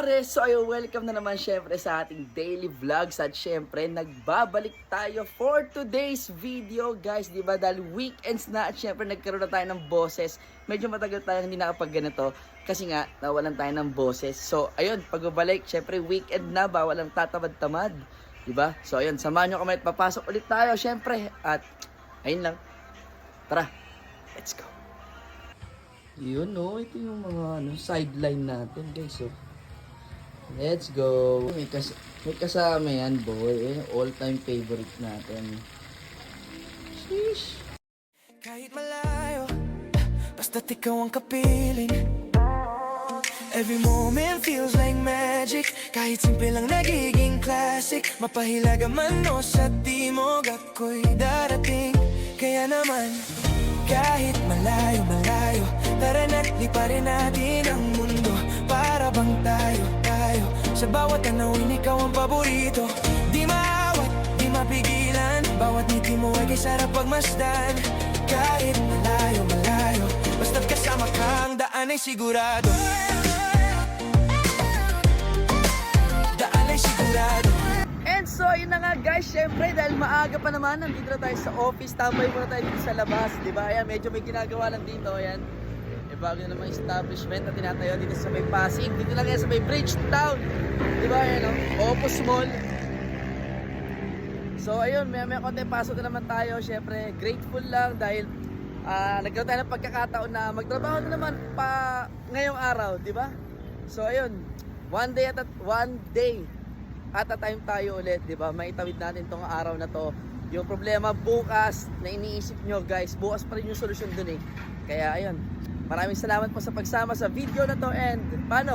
pare, so ayun, welcome na naman syempre sa ating daily vlogs at syempre nagbabalik tayo for today's video guys, di ba? Dahil weekends na at syempre nagkaroon na tayo ng boses. Medyo matagal tayo hindi nakapag ganito kasi nga nawalan tayo ng boses. So ayun, pagbabalik, syempre weekend na, bawal ang tatamad-tamad, di ba? So ayun, samahan nyo kami at papasok ulit tayo syempre at ayun lang. Tara, let's go. Yun ito yung mga sideline natin guys. So let's go. May kasama yan boy. All time favorite natin. Sheesh. Kahit malayo, basta't ikaw ang kapiling. Every moment feels like magic. Kahit simple lang nagiging classic. Mapahilaga man o sa timog, ako'y darating. Kaya naman, kahit malayo, tara na't liparin natin ang mundo. Para bang tayo sa bawat tanawin, ikaw ang paborito. Di maawat, di mapigilan. Bawat ngiti mo ay kisarap pagmasdan. Kahit malayo, basta't kasama ka, ang daan ay sigurado. Daan ay sigurado. And so yun na nga guys, syempre dahil maaga pa naman, nandito na tayo sa office. Tambay muna tayo dito sa labas, di ba? Ayan, medyo may ginagawa lang dito, ayan. Bago na namang establishment na tinatayo dito sa may Pasig. Dito lang yan sa may Bridgetown. Di ba? Ayan o. Opus Mall. So ayun, may konti pasok na naman tayo. Siyempre, grateful lang dahil nagkaroon tayo ng pagkakataon na magtrabaho na naman pa ngayong araw. Di ba? So ayun, one day at a time tayo ulit. Di ba? Maitawid natin tong araw na to. Yung problema bukas na iniisip nyo guys, bukas pa rin yung solusyon dun eh. Kaya ayun, maraming salamat po sa pagsama sa video na to and paano?